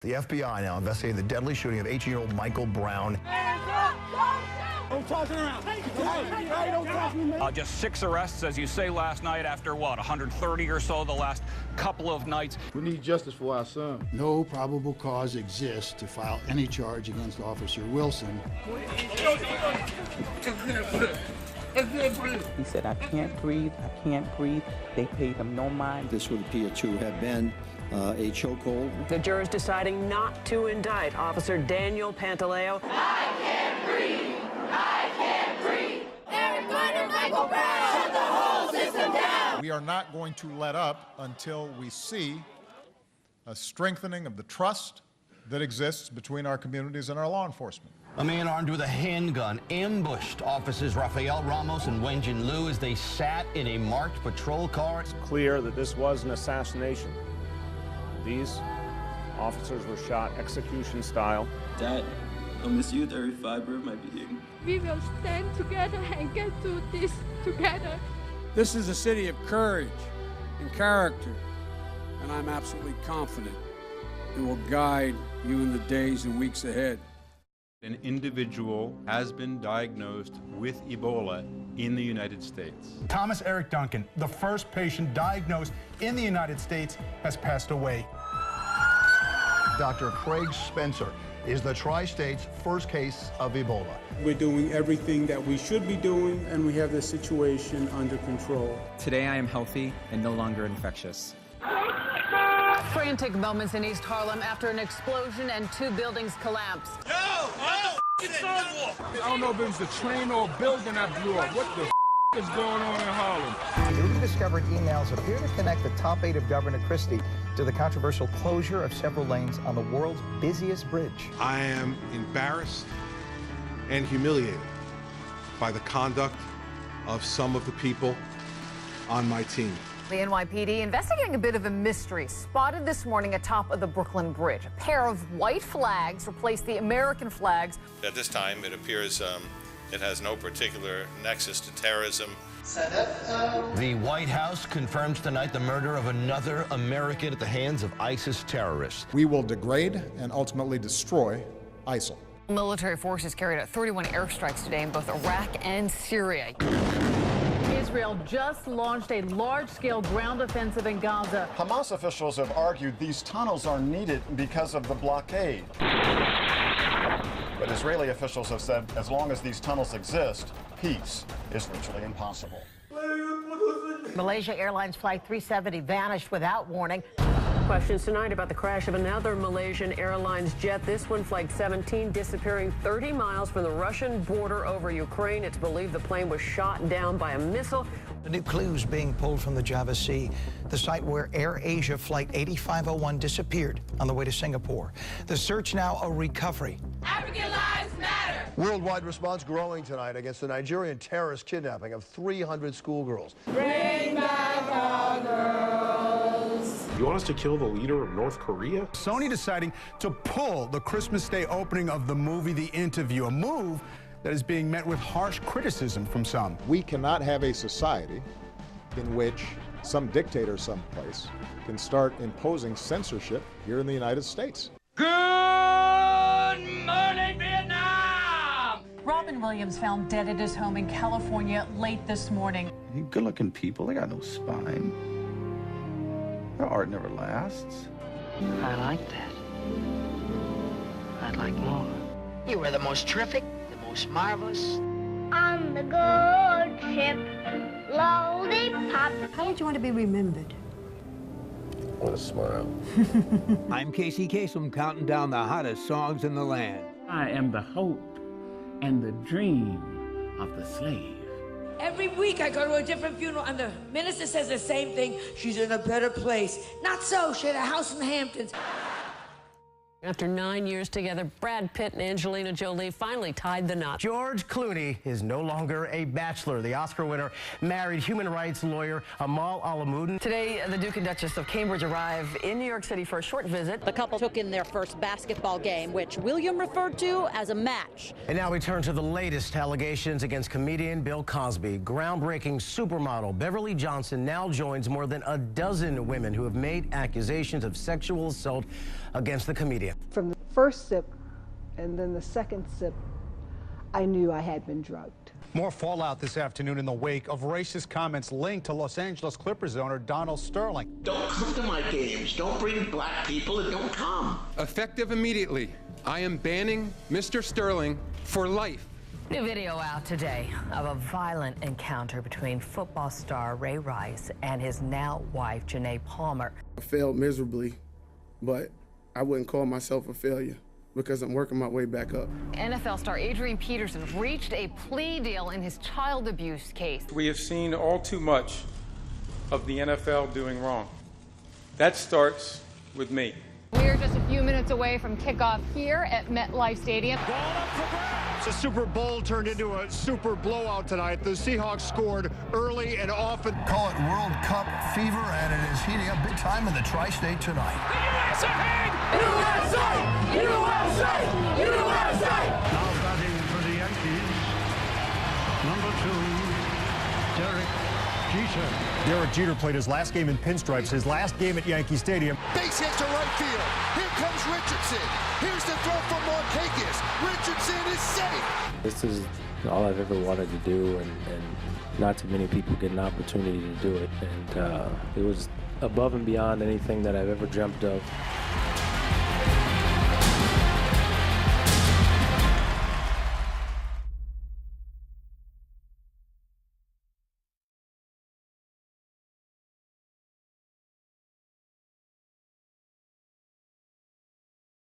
The FBI now investigating the deadly shooting of 18-year-old Michael Brown. Don't toss it around. Hey, don't toss me, man. Just 6 arrests, as you say, last night after, what, 130 or so the last couple of nights. We need justice for our son. No probable cause exists to file any charge against Officer Wilson. He said, I can't breathe, I can't breathe. They paid him no mind. This would appear to have been a chokehold. The jurors deciding not to indict Officer Daniel Pantaleo. I can't breathe! I can't breathe! Eric Garner, Michael Brown! Shut the whole system down! We are not going to let up until we see a strengthening of the trust that exists between our communities and our law enforcement. A man armed with a handgun ambushed officers Rafael Ramos and Wenjin Liu as they sat in a marked patrol car. It's clear that this was an assassination. These officers were shot execution style. Dad, I'll miss you with every fiber of my being. We will stand together and get through this together. This is a city of courage and character, and I'm absolutely confident it will guide you in the days and weeks ahead. An individual has been diagnosed with Ebola in the United States. Thomas Eric Duncan, the first patient diagnosed in the United States, has passed away. Dr. Craig Spencer is the Tri-State's first case of Ebola. We're doing everything that we should be doing, and we have the situation under control. Today I am healthy and no longer infectious. Frantic moments in East Harlem after an explosion and 2 buildings collapsed. I don't know if it was a train or a building that blew up. What the is going on in Harlem? Newly discovered emails appear to connect the top aide of Governor Christie to the controversial closure of several lanes on the world's busiest bridge. I am embarrassed and humiliated by the conduct of some of the people on my team. The NYPD investigating a bit of a mystery spotted this morning atop of the Brooklyn Bridge. A pair of white flags replaced the American flags. At this time, it appears it has no particular nexus to terrorism. The White House confirms tonight the murder of another American at the hands of ISIS terrorists. We will degrade and ultimately destroy ISIL. Military forces carried out 31 airstrikes today in both Iraq and Syria. Israel just launched a large-scale ground offensive in Gaza. Hamas officials have argued these tunnels are needed because of the blockade. But Israeli officials have said as long as these tunnels exist, peace is virtually impossible. Malaysia Airlines Flight 370 vanished without warning. Questions tonight about the crash of another Malaysian Airlines jet. This one, Flight 17, disappearing 30 miles from the Russian border over Ukraine. It's believed the plane was shot down by a missile. The new clues being pulled from the Java Sea, the site where Air Asia Flight 8501 disappeared on the way to Singapore. The search now a recovery. African lives matter. Worldwide response growing tonight against the Nigerian terrorist kidnapping of 300 schoolgirls. Bring back our girls. You want us to kill the leader of North Korea? Sony deciding to pull the Christmas Day opening of the movie The Interview, a move that is being met with harsh criticism from some. We cannot have a society in which some dictator someplace can start imposing censorship here in the United States. Good morning, Vietnam! Robin Williams found dead at his home in California late this morning. Good-looking people, they got no spine. Their art never lasts. I like that. I'd like more. You were the most terrific, the most marvelous. On the good ship, lollipop. How would you want to be remembered? With a smile. I'm Casey Kasem, counting down the hottest songs in the land. I am the hope and the dream of the slave. Every week I go to a different funeral and the minister says the same thing. She's in a better place. Not so. She had a house in the Hamptons. After 9 years together, Brad Pitt and Angelina Jolie finally tied the knot. George Clooney is no longer a bachelor. The Oscar winner married human rights lawyer Amal Alamuddin. Today, the Duke and Duchess of Cambridge arrive in New York City for a short visit. The couple took in their first basketball game, which William referred to as a match. And now we turn to the latest allegations against comedian Bill Cosby. Groundbreaking supermodel Beverly Johnson now joins more than a dozen women who have made accusations of sexual assault against the comedian. Stadium. From the first sip and then the second sip, I knew I had been drugged. More fallout this afternoon in the wake of racist comments linked to Los Angeles Clippers owner Donald Sterling. Don't come to my games. Don't bring black people and don't come. Effective immediately, I am banning Mr. Sterling for life. New video out today of a violent encounter between football star Ray Rice and his now wife, Janae Palmer. I failed miserably, but I wouldn't call myself a failure because I'm working my way back up. NFL star Adrian Peterson reached a plea deal in his child abuse case. We have seen all too much of the NFL doing wrong. That starts with me. We're just a few minutes away from kickoff here at MetLife Stadium. Ball up for grabs. The Super Bowl turned into a super blowout tonight. The Seahawks scored early and often. Call it World Cup fever, and it is heating up big time in the tri-state tonight. The USA! USA! USA! USA! Now batting for the Yankees, number 2, Derek Jeter. Derek Jeter played his last game in pinstripes, his last game at Yankee Stadium. Base hit to right field. Here comes Richardson. Here's the throw from Markakis. Richardson is safe. This is all I've ever wanted to do, and not too many people get an opportunity to do it. And it was above and beyond anything that I've ever dreamt of.